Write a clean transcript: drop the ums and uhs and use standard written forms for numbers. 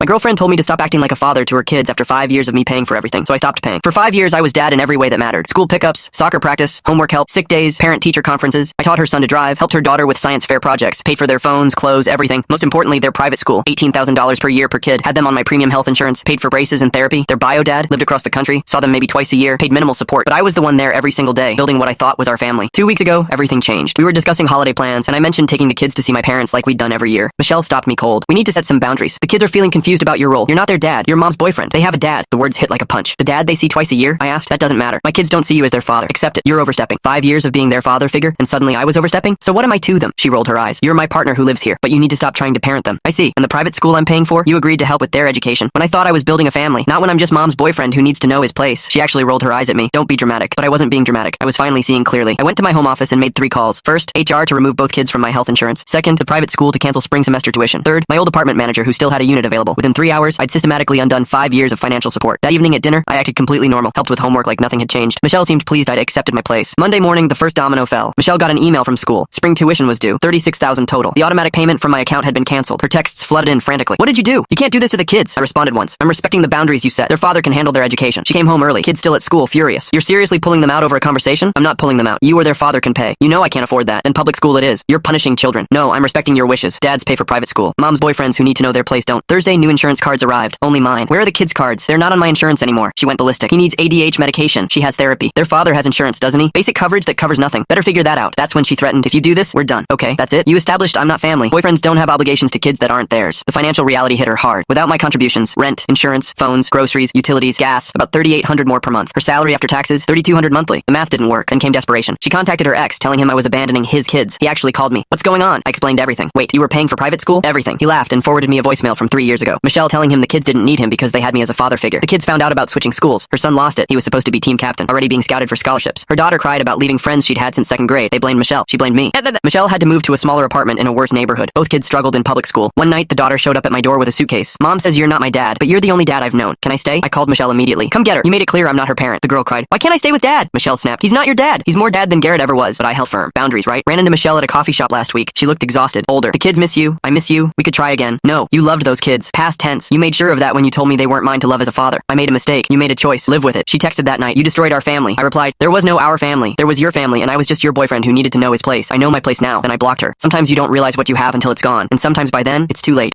My girlfriend told me to stop acting like a father to her kids after 5 years of me paying for everything, so I stopped paying. For 5 years, I was dad in every way that mattered. School pickups, soccer practice, homework help, sick days, parent-teacher conferences. I taught her son to drive, helped her daughter with science fair projects, paid for their phones, clothes, everything. Most importantly, their private school, $18,000 per year per kid, had them on my premium health insurance, paid for braces and therapy. Their bio dad lived across the country, saw them maybe twice a year, paid minimal support, but I was the one there every single day, building what I thought was our family. 2 weeks ago, everything changed. We were discussing holiday plans, and I mentioned taking the kids to see my parents like we'd done every year. Michelle stopped me cold. We need to set some boundaries. The kids are feeling confused about your role. You're not their dad. You're mom's boyfriend. They have a dad. The words hit like a punch. The dad they see twice a year? I asked. That doesn't matter. My kids don't see you as their father. Accept it. You're overstepping. 5 years of being their father figure, and suddenly I was overstepping? So what am I to them? She rolled her eyes. You're my partner who lives here, but you need to stop trying to parent them. I see. And the private school I'm paying for? You agreed to help with their education. When I thought I was building a family, not when I'm just mom's boyfriend who needs to know his place. She actually rolled her eyes at me. Don't be dramatic. But I wasn't being dramatic. I was finally seeing clearly. I went to my home office and made 3 calls. First, HR to remove both kids from my health insurance. Second, the private school to cancel spring semester tuition. Third, my old apartment manager who still had a unit available. Within 3 hours, I'd systematically undone 5 years of financial support. That evening at dinner, I acted completely normal, helped with homework like nothing had changed. Michelle seemed pleased I'd accepted my place. Monday morning, the first domino fell. Michelle got an email from school. Spring tuition was due. $36,000 total. The automatic payment from my account had been canceled. Her texts flooded in frantically. What did you do? You can't do this to the kids. I responded once. I'm respecting the boundaries you set. Their father can handle their education. She came home early. Kids still at school, furious. You're seriously pulling them out over a conversation? I'm not pulling them out. You or their father can pay. You know I can't afford that. Then public school it is. You're punishing children. No, I'm respecting your wishes. Dads pay for private school. Mom's boyfriends who need to know their place don't. Thursday, new insurance cards arrived. Only mine. Where are the kids' cards? They're not on my insurance anymore. She went ballistic. He needs ADH medication. She has therapy. Their father has insurance, doesn't he? Basic coverage that covers nothing. Better figure that out. That's when she threatened. If you do this, we're done. Okay, that's it. You established I'm not family. Boyfriends don't have obligations to kids that aren't theirs. The financial reality hit her hard. Without my contributions, rent, insurance, phones, groceries, utilities, gas, about $3,800 more per month. Her salary after taxes, $3,200 monthly. The math didn't work, and came desperation. She contacted her ex, telling him I was abandoning his kids. He actually called me. What's going on? I explained everything. Wait, you were paying for private school? Everything. He laughed and forwarded me a voicemail from 3 years ago. Michelle telling him the kids didn't need him because they had me as a father figure. The kids found out about switching schools. Her son lost it. He was supposed to be team captain, already being scouted for scholarships. Her daughter cried about leaving friends she'd had since 2nd grade. They blamed Michelle. She blamed me. Michelle had to move to a smaller apartment in a worse neighborhood. Both kids struggled in public school. One night, the daughter showed up at my door with a suitcase. Mom says you're not my dad, but you're the only dad I've known. Can I stay? I called Michelle immediately. Come get her. You made it clear I'm not her parent. The girl cried. Why can't I stay with dad? Michelle snapped. He's not your dad. He's more dad than Garrett ever was. But I held firm. Boundaries, right? Ran into Michelle at a coffee shop last week. She looked exhausted. Older. The kids miss you. I miss you. We could try again. No. You loved those kids. Past tense. You made sure of that when you told me they weren't mine to love as a father. I made a mistake. You made a choice. Live with it. She texted that night. You destroyed our family. I replied, there was no our family. There was your family, and I was just your boyfriend who needed to know his place. I know my place now. Then I blocked her. Sometimes you don't realize what you have until it's gone. And sometimes by then, it's too late.